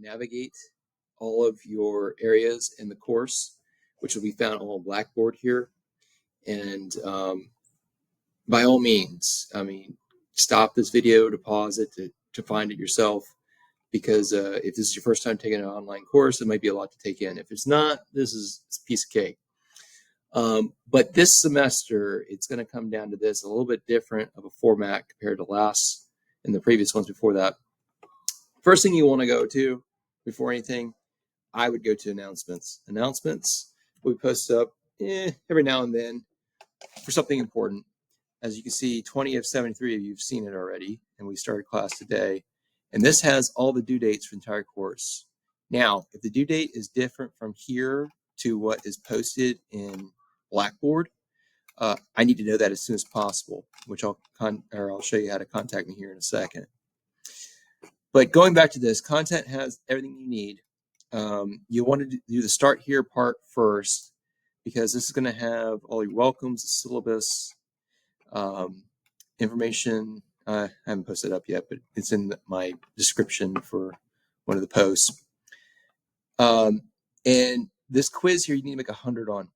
navigate all of your areas in the course, which will be found on Blackboard here. And by all means, stop this video to pause it to find it yourself, because if this is your first time taking an online course, it might be a lot to take in. If it's not, this is a piece of cake. But this semester, it's going to come down to this, a little bit different of a format compared to last and the previous ones before that. First thing you want to go to before anything, I would go to announcements. Announcements we post up every now and then for something important. As you can see, 20 of 73 of you have seen it already, and we started class today. And this has all the due dates for the entire course. Now, if the due date is different from here to what is posted in Blackboard, I need to know that as soon as possible, which I'll show you how to contact me here in a second. But going back to this, content has everything you need. You want to do the start here part first, because this is going to have all your welcomes, the syllabus, information. I haven't posted it up yet, but it's in my description for one of the posts. And this quiz here, you need to make 100 on.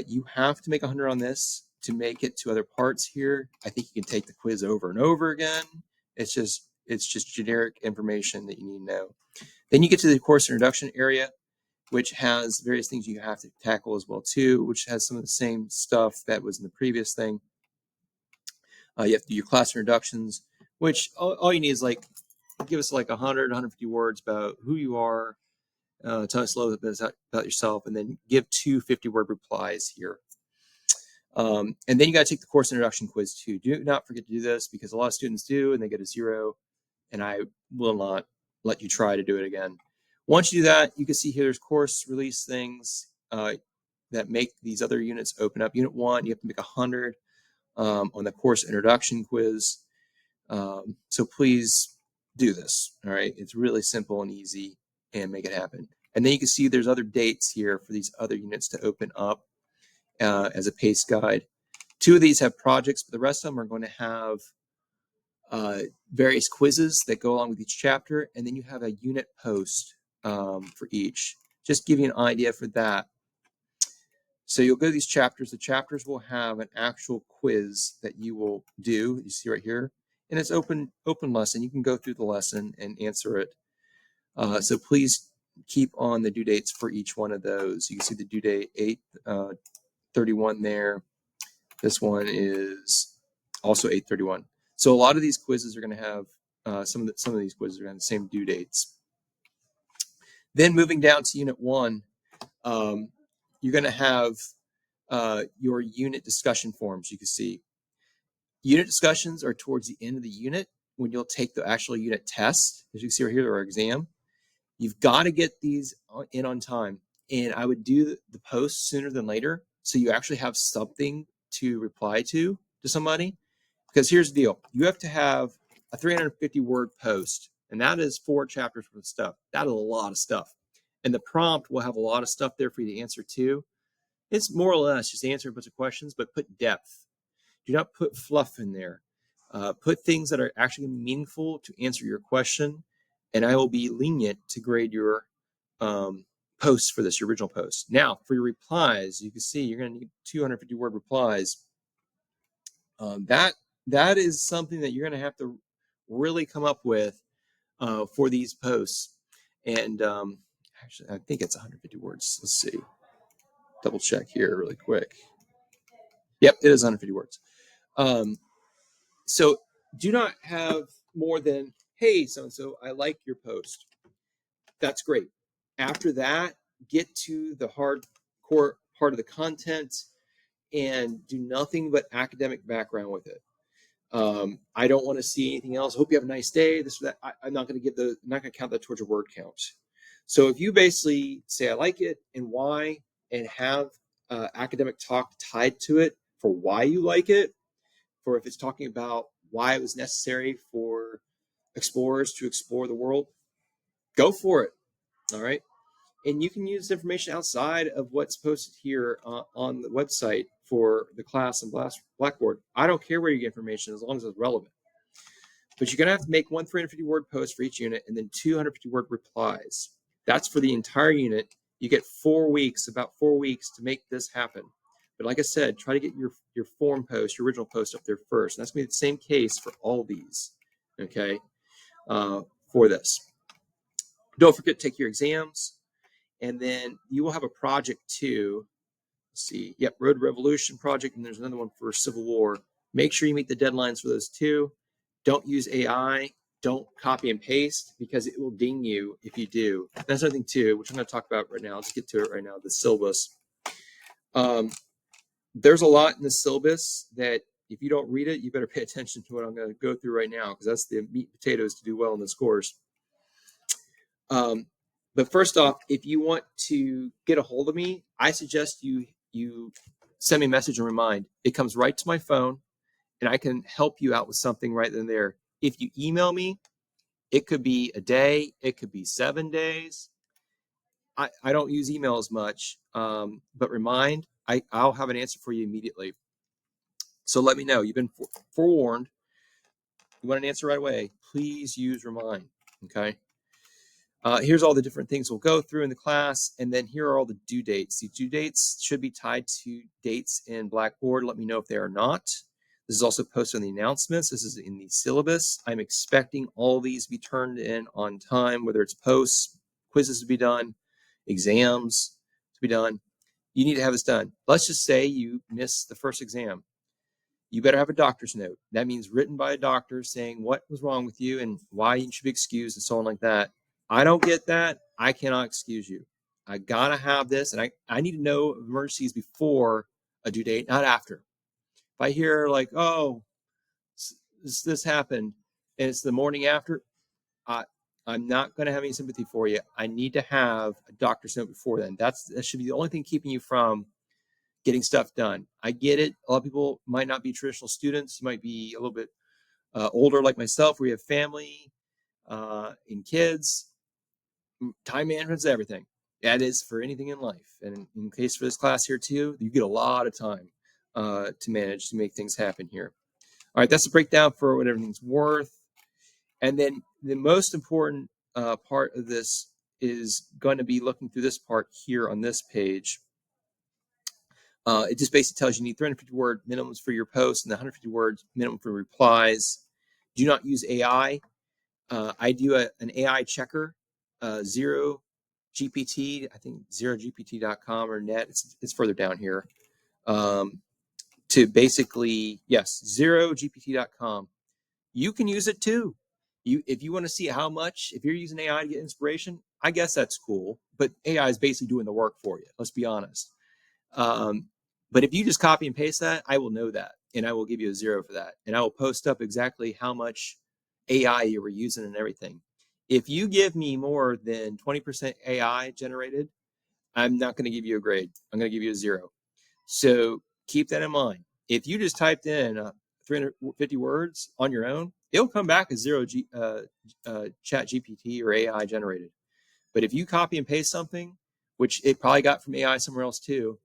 You have to make 100 on this to make it to other parts here. I think you can take the quiz over and over again. It's just generic information that you need to know. Then you get to the course introduction area, which has various things you have to tackle as well too, which has some of the same stuff that was in the previous thing. You have to do your class introductions, which all you need is give us 100, 150 words about who you are, tell us a little bit about yourself, and then give 2 50-word replies here. And then you got to take the course introduction quiz too. Do not forget to do this, because a lot of students do and they get a 0, and I will not let you try to do it again. Once you do that, you can see here there's course release things that make these other units open up. Unit 1, you have to make 100 on the course introduction quiz. So please do this. All right, it's really simple and easy, and make it happen. And then you can see there's other dates here for these other units to open up as a PACE guide. 2 of these have projects, but the rest of them are going to have various quizzes that go along with each chapter, and then you have a unit post for each. Just give you an idea for that. So you'll go to these chapters. The chapters will have an actual quiz that you will do. You see right here, and it's open lesson. You can go through the lesson and answer it. So please keep on the due dates for each one of those. You can see the due date 8/31 there. This one is also 8/31. So a lot of these quizzes are going to have some of these quizzes are going to have the same due dates. Then moving down to Unit 1, you're going to have your unit discussion forms. You can see unit discussions are towards the end of the unit when you'll take the actual unit test. As you can see right here, our exam. You've got to get these in on time, and I would do the post sooner than later, so you actually have something to reply to somebody. Because here's the deal: you have to have a 350-word post, and that is 4 chapters worth of stuff. That is a lot of stuff, and the prompt will have a lot of stuff there for you to answer too. It's more or less just answer a bunch of questions, but put depth. Do not put fluff in there. Put things that are actually meaningful to answer your question, and I will be lenient to grade your posts for this, your original post. Now, for your replies, you can see you're going to need 250-word replies. That is something that you're going to have to really come up with for these posts. And actually, I think it's 150 words. Let's see. Double check here really quick. Yep, it is 150 words. So do not have more than, hey, so-and-so, I like your post. That's great. After that, get to the hardcore part of the content and do nothing but academic background with it. I don't want to see anything else. Hope you have a nice day. This or that. I'm not going to count that towards your word count. So if you basically say I like it and why, and have academic talk tied to it for why you like it, for if it's talking about why it was necessary for explorers to explore the world, go for it. All right. And you can use information outside of what's posted here on the website for the class and Blackboard. I don't care where you get information as long as it's relevant. But you're going to have to make one 350-word post for each unit and then 250-word replies. That's for the entire unit. You get 4 weeks, about 4 weeks to make this happen. But like I said, try to get your form post, your original post up there first. And that's going to be the same case for all these, okay, for this. Don't forget to take your exams. And then you will have a project too. Let's see, yep, Road Revolution project, and there's another one for Civil War. Make sure you meet the deadlines for those two. Don't use AI. Don't copy and paste because it will ding you if you do. That's another thing too, which I'm going to talk about right now. Let's get to it right now, the syllabus. There's a lot in the syllabus that if you don't read it, you better pay attention to what I'm going to go through right now because that's the meat and potatoes to do well in this course. But first off, if you want to get a hold of me, I suggest you send me a message and remind. It comes right to my phone, and I can help you out with something right then and there. If you email me, it could be a day, it could be 7 days. I don't use email as much, but remind, I'll have an answer for you immediately. So let me know. You've been forewarned. You want an answer right away, please use remind, okay? Here's all the different things we'll go through in the class, and then here are all the due dates. The due dates should be tied to dates in Blackboard. Let me know if they are not. This is also posted on the announcements. This is in the syllabus. I'm expecting all these to be turned in on time, whether it's posts, quizzes to be done, exams to be done. You need to have this done. Let's just say you miss the first exam. You better have a doctor's note. That means written by a doctor saying what was wrong with you and why you should be excused and so on like that. I don't get that. I cannot excuse you. I gotta have this, and I need to know emergencies before a due date, not after. If I hear like, oh, this happened, and it's the morning after, I'm not going to have any sympathy for you. I need to have a doctor's note before then. That should be the only thing keeping you from getting stuff done. I get it. A lot of people might not be traditional students. You might be a little bit older like myself, where you have family and kids. Time management is everything. That is for anything in life. And in case for this class here too, you get a lot of time to manage to make things happen here. All right, that's a breakdown for what everything's worth. And then the most important part of this is going to be looking through this part here on this page. It just basically tells you need 350-word minimums for your posts and the 150 words minimum for replies. Do not use AI. I do an AI checker, Zero GPT, I think zerogpt.com or net. It's further down here. To basically, yes, zerogpt.com. You can use it too. If you want to see how much, if you're using AI to get inspiration, I guess that's cool. But AI is basically doing the work for you. Let's be honest. But if you just copy and paste that, I will know that, and I will give you a 0 for that. And I will post up exactly how much AI you were using and everything. If you give me more than 20% AI generated, I'm not going to give you a grade. I'm going to give you a 0. So keep that in mind. If you just typed in 350 words on your own, it'll come back as 0 chat GPT or AI generated. But if you copy and paste something, which it probably got from AI somewhere else too,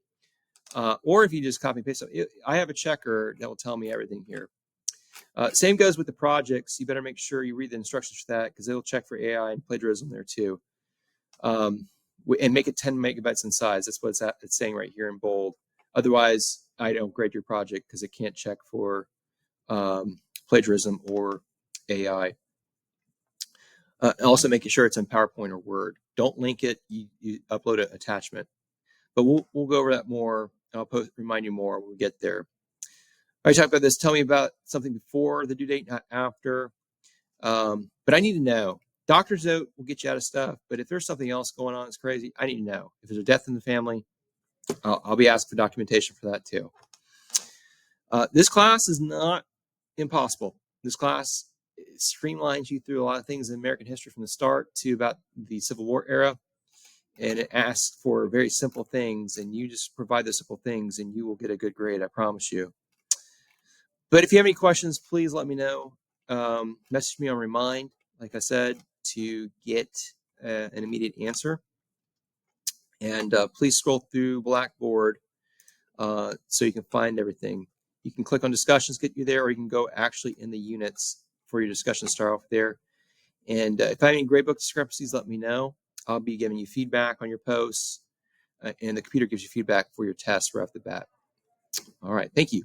or if you just copy and paste something, I have a checker that will tell me everything here. Same goes with the projects. You better make sure you read the instructions for that because it'll check for AI and plagiarism there too. And make it 10 megabytes in size. That's what it's saying right here in bold. Otherwise, I don't grade your project because it can't check for plagiarism or AI. Also making sure it's in PowerPoint or Word. Don't link it. You upload an attachment. But we'll go over that more. I'll remind you more when we get there. I talked about this. Tell me about something before the due date, not after. But I need to know. Doctor's note will get you out of stuff. But if there's something else going on that's crazy, I need to know. If there's a death in the family, I'll be asked for documentation for that too. This class is not impossible. This class streamlines you through a lot of things in American history from the start to about the Civil War era. And it asks for very simple things, and you just provide the simple things and you will get a good grade, I promise you. But if you have any questions, please let me know. Message me on Remind, like I said, to get an immediate answer. And please scroll through Blackboard so you can find everything. You can click on discussions, get you there, or you can go actually in the units for your discussion to start off there. And if I have any gradebook discrepancies, let me know. I'll be giving you feedback on your posts, and the computer gives you feedback for your tests right off the bat. All right, thank you.